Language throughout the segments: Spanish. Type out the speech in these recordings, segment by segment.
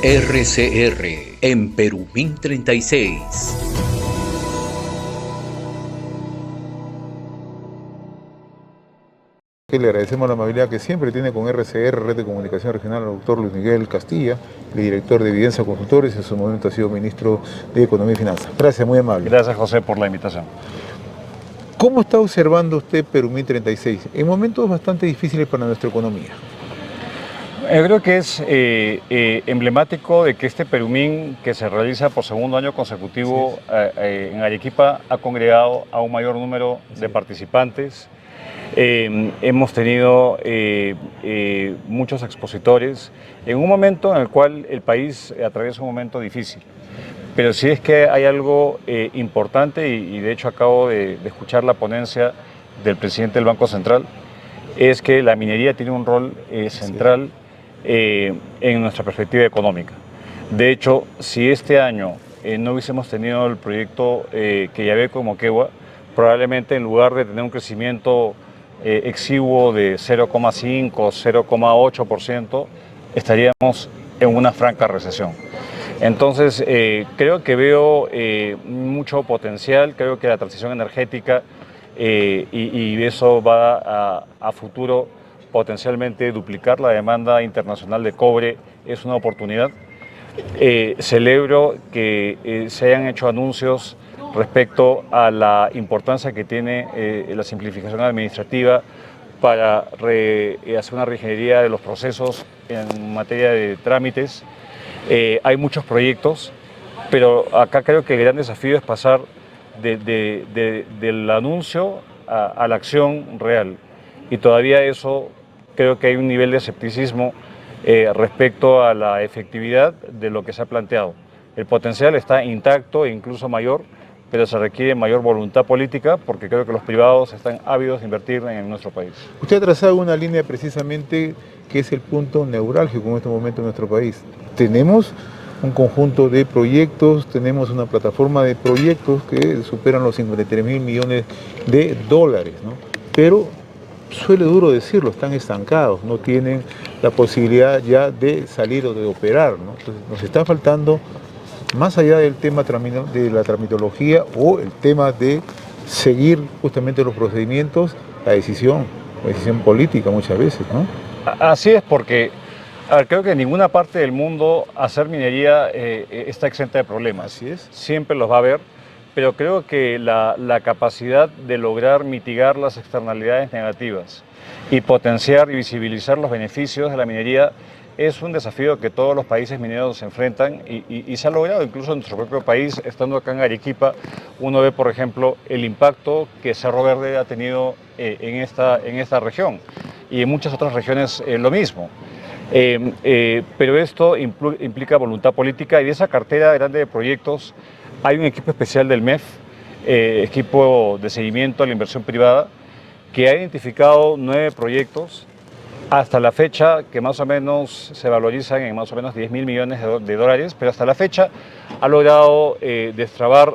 RCR en Perumín 36. Le agradecemos la amabilidad que siempre tiene con RCR, Red de Comunicación Regional, al doctor Luis Miguel Castilla, el director de Evidencia Consultores, en su momento ha sido ministro de Economía y Finanzas. Gracias, muy amable. Gracias, José, por la invitación. ¿Cómo está observando usted Perumín 36 en momentos bastante difíciles para nuestra economía? Yo creo que es emblemático de que este Perumín, que se realiza por segundo año consecutivo en Arequipa, ha congregado a un mayor número de participantes. Hemos tenido muchos expositores en un momento en el cual el país atraviesa un momento difícil. Pero sí es que hay algo importante, y de hecho acabo de escuchar la ponencia del presidente del Banco Central, es que la minería tiene un rol central en nuestra perspectiva económica. De hecho, si este año no hubiésemos tenido el proyecto Quellaveco y Moquegua, probablemente en lugar de tener un crecimiento exiguo de 0,5 o 0,8%, estaríamos en una franca recesión. Entonces, creo que veo mucho potencial, creo que la transición energética y eso va a futuro potencialmente duplicar la demanda internacional de cobre, es una oportunidad. Celebro que se hayan hecho anuncios respecto a la importancia que tiene la simplificación administrativa para hacer una reingeniería de los procesos en materia de trámites. Hay muchos proyectos, pero acá creo que el gran desafío es pasar del anuncio a la acción real. Y todavía eso, creo que hay un nivel de escepticismo respecto a la efectividad de lo que se ha planteado. El potencial está intacto e incluso mayor, pero se requiere mayor voluntad política porque creo que los privados están ávidos de invertir en nuestro país. Usted ha trazado una línea precisamente que es el punto neurálgico en este momento en nuestro país. Tenemos un conjunto de proyectos, tenemos una plataforma de proyectos que superan los 53.000 millones de dólares, ¿no? Pero suele duro decirlo, están estancados, no tienen la posibilidad ya de salir o de operar, ¿no? Entonces nos está faltando, más allá del tema de la tramitología o el tema de seguir justamente los procedimientos, la decisión política muchas veces, ¿no? Así es, porque creo que en ninguna parte del mundo hacer minería está exenta de problemas. Así es. Siempre los va a haber, pero creo que la capacidad de lograr mitigar las externalidades negativas y potenciar y visibilizar los beneficios de la minería es un desafío que todos los países mineros se enfrentan y se ha logrado incluso en nuestro propio país. Estando acá en Arequipa, uno ve, por ejemplo, el impacto que Cerro Verde ha tenido en esta región y en muchas otras regiones lo mismo. Pero esto implica voluntad política, y de esa cartera grande de proyectos hay un equipo especial del MEF, equipo de seguimiento a la inversión privada, que ha identificado 9 proyectos hasta la fecha, que más o menos se valorizan en más o menos 10.000 millones de dólares, pero hasta la fecha ha logrado destrabar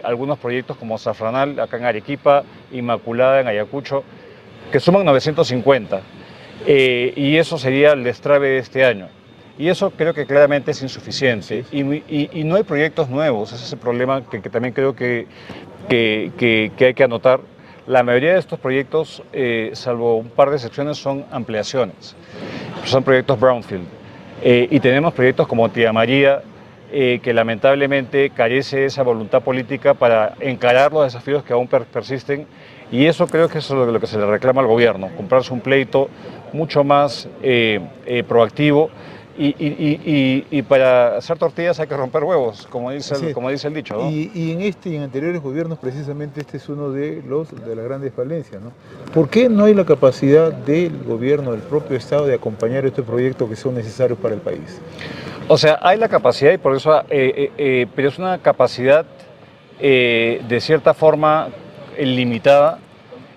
algunos proyectos como Zafranal acá en Arequipa, Inmaculada en Ayacucho, que suman 950. Y eso sería el destrabe de este año. Y eso creo que claramente es insuficiente. Y no hay proyectos nuevos, ese es el problema que también creo que hay que anotar. La mayoría de estos proyectos, salvo un par de excepciones, son ampliaciones, son proyectos brownfield. Y tenemos proyectos como Tía María, que lamentablemente carece de esa voluntad política para encarar los desafíos que aún persisten. Y eso creo que es lo que se le reclama al gobierno, comprarse un pleito mucho más proactivo. Y para hacer tortillas hay que romper huevos, como dice el dicho, ¿no? Y en este y en anteriores gobiernos, precisamente este es uno de las grandes falencias, ¿no? ¿Por qué no hay la capacidad del gobierno, del propio Estado, de acompañar estos proyectos que son necesarios para el país? O sea, hay la capacidad, y por eso, pero es una capacidad de cierta forma limitada,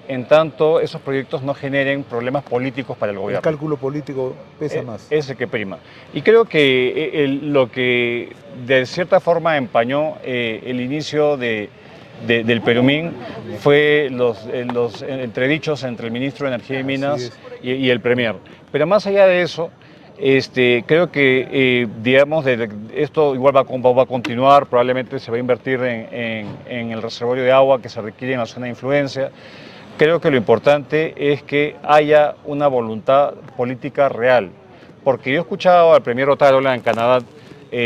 en tanto esos proyectos no generen problemas políticos para el gobierno. El cálculo político pesa más. Es el que prima. Y creo que lo que de cierta forma empañó el inicio del Perumín fue los entredichos entre el ministro de Energía y Minas y el Premier. Pero más allá de eso, Creo que, digamos, esto igual va a continuar, probablemente se va a invertir en el reservorio de agua que se requiere en la zona de influencia. Creo que lo importante es que haya una voluntad política real, porque yo he escuchado al premier Otárola en Canadá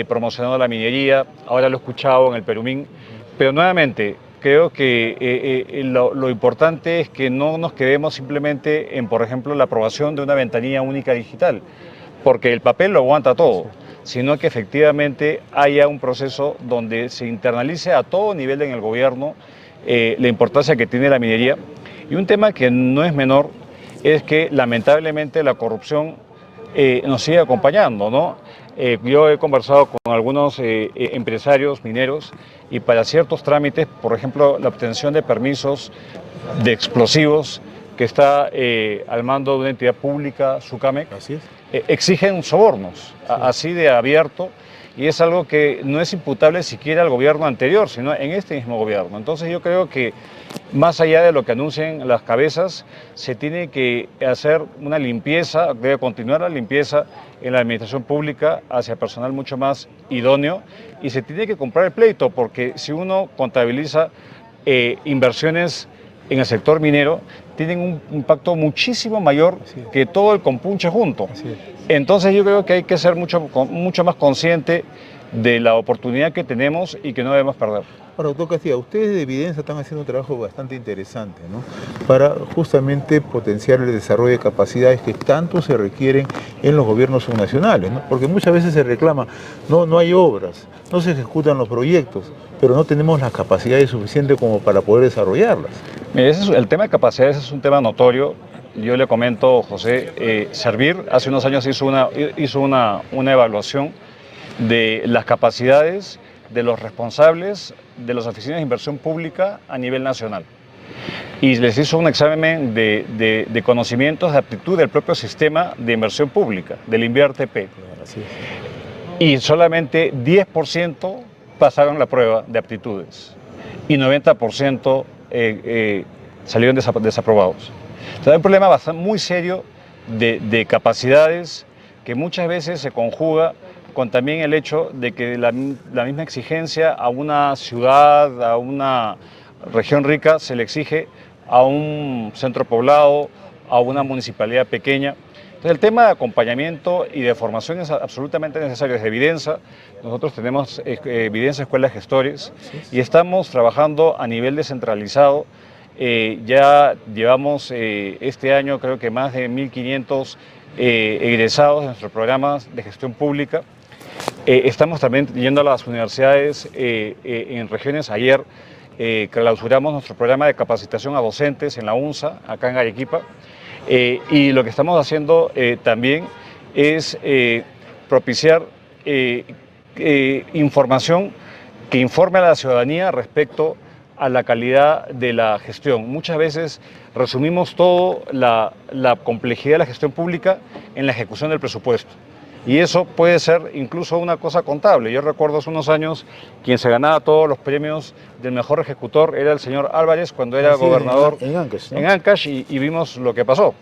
promocionando la minería, ahora lo he escuchado en el Perumín, pero nuevamente creo que lo importante es que no nos quedemos simplemente en, por ejemplo, la aprobación de una ventanilla única digital, porque el papel lo aguanta todo, sino que efectivamente haya un proceso donde se internalice a todo nivel en el gobierno la importancia que tiene la minería. Y un tema que no es menor es que lamentablemente la corrupción nos sigue acompañando, ¿no? Yo he conversado con algunos empresarios mineros y para ciertos trámites, por ejemplo, la obtención de permisos de explosivos que está al mando de una entidad pública, SUCAMEC, Así es. exigen sobornos, Sí. así de abierto, y es algo que no es imputable siquiera al gobierno anterior, sino en este mismo gobierno. Entonces yo creo que más allá de lo que anuncien las cabezas, se tiene que hacer una limpieza, debe continuar la limpieza en la administración pública hacia personal mucho más idóneo y se tiene que comprar el pleito, porque si uno contabiliza inversiones en el sector minero, tienen un impacto muchísimo mayor que todo el compunche junto. Entonces yo creo que hay que ser mucho más consciente de la oportunidad que tenemos y que no debemos perder. Ahora, doctor Castilla, ustedes de Evidenza están haciendo un trabajo bastante interesante, ¿no? Para justamente potenciar el desarrollo de capacidades que tanto se requieren en los gobiernos subnacionales, ¿no? Porque muchas veces se reclama, no hay obras, no se ejecutan los proyectos, pero no tenemos las capacidades suficientes como para poder desarrollarlas. Mire, el tema de capacidades es un tema notorio. Yo le comento, José, Servir hace unos años hizo una evaluación de las capacidades de los responsables de las oficinas de inversión pública a nivel nacional. Y les hizo un examen de conocimientos de aptitud del propio sistema de inversión pública, del INVIERTP. Y solamente 10% pasaron la prueba de aptitudes y 90% salieron desaprobados. Entonces hay un problema muy serio de capacidades que muchas veces se conjuga con también el hecho de que la misma exigencia a una ciudad, a una región rica, se le exige a un centro poblado, a una municipalidad pequeña. Entonces el tema de acompañamiento y de formación es absolutamente necesario. Desde Evidenza, nosotros tenemos Evidenza Escuela de Gestores y estamos trabajando a nivel descentralizado. Ya llevamos este año creo que más de 1.500 egresados de nuestros programas de gestión pública. Estamos también yendo a las universidades en regiones. Ayer clausuramos nuestro programa de capacitación a docentes en la UNSA, acá en Arequipa. Y lo que estamos haciendo también es propiciar información que informe a la ciudadanía respecto a la calidad de la gestión. Muchas veces resumimos toda la complejidad de la gestión pública en la ejecución del presupuesto. Y eso puede ser incluso una cosa contable. Yo recuerdo hace unos años quien se ganaba todos los premios del mejor ejecutor era el señor Álvarez cuando era gobernador en Ancash, ¿no? En Ancash y vimos lo que pasó.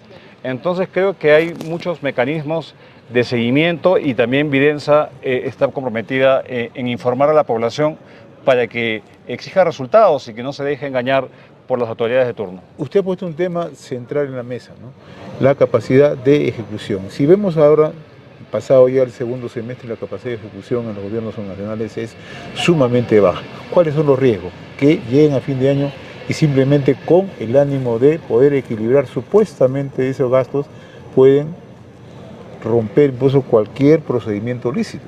Entonces creo que hay muchos mecanismos de seguimiento y también Evidenza está comprometida en informar a la población para que exija resultados y que no se deje engañar por las autoridades de turno. Usted ha puesto un tema central en la mesa, ¿no? La capacidad de ejecución. Si vemos ahora, pasado ya el segundo semestre, la capacidad de ejecución en los gobiernos nacionales es sumamente baja. ¿Cuáles son los riesgos? Que lleguen a fin de año y simplemente con el ánimo de poder equilibrar supuestamente esos gastos pueden romper incluso cualquier procedimiento lícito.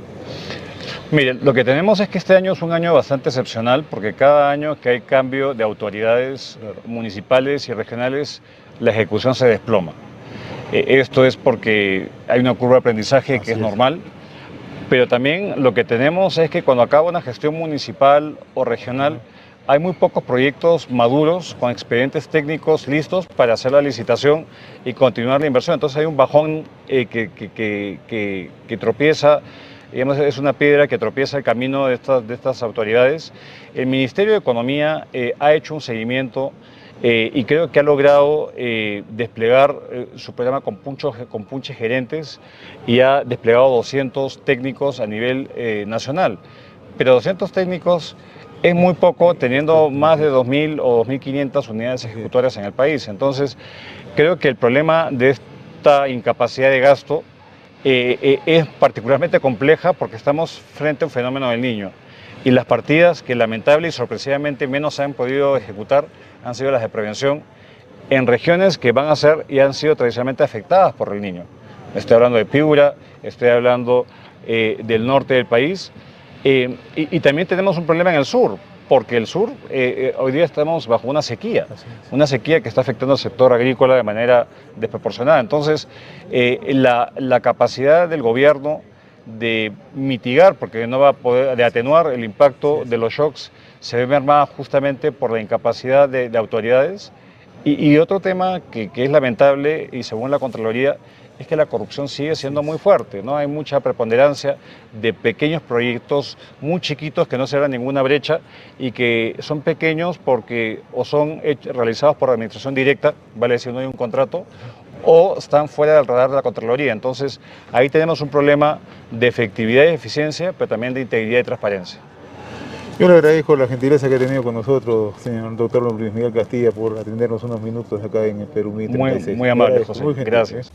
Mire, lo que tenemos es que este año es un año bastante excepcional porque cada año que hay cambio de autoridades municipales y regionales, la ejecución se desploma. Esto es porque hay una curva de aprendizaje que es normal, pero también lo que tenemos es que cuando acaba una gestión municipal o regional, hay muy pocos proyectos maduros con expedientes técnicos listos para hacer la licitación y continuar la inversión. Entonces hay un bajón que tropieza, digamos, es una piedra que tropieza el camino de estas autoridades. El Ministerio de Economía ha hecho un seguimiento y creo que ha logrado desplegar su programa con punches gerentes y ha desplegado 200 técnicos a nivel nacional. Pero 200 técnicos es muy poco teniendo más de 2.000 o 2.500 unidades ejecutorias en el país. Entonces, creo que el problema de esta incapacidad de gasto es particularmente compleja porque estamos frente a un fenómeno del Niño. Y las partidas que lamentable y sorpresivamente menos se han podido ejecutar han sido las de prevención en regiones que van a ser y han sido tradicionalmente afectadas por el Niño. Estoy hablando de Piura, estoy hablando del norte del país y también tenemos un problema en el sur, porque el sur hoy día estamos bajo una sequía que está afectando al sector agrícola de manera desproporcionada. Entonces, la capacidad del gobierno de mitigar, porque no va a poder, de atenuar el impacto de los shocks, se ve mermada justamente por la incapacidad de autoridades. Y otro tema que es lamentable, y según la Contraloría, es que la corrupción sigue siendo muy fuerte, ¿no? Hay mucha preponderancia de pequeños proyectos muy chiquitos que no se abran ninguna brecha y que son pequeños porque o son realizados por la administración directa, vale decir no hay un contrato, o están fuera del radar de la Contraloría. Entonces ahí tenemos un problema de efectividad y eficiencia, pero también de integridad y transparencia. Yo le agradezco la gentileza que ha tenido con nosotros, señor doctor Luis Miguel Castilla, por atendernos unos minutos acá en el Perú 36. Muy amable, José. Muy gentil, Gracias.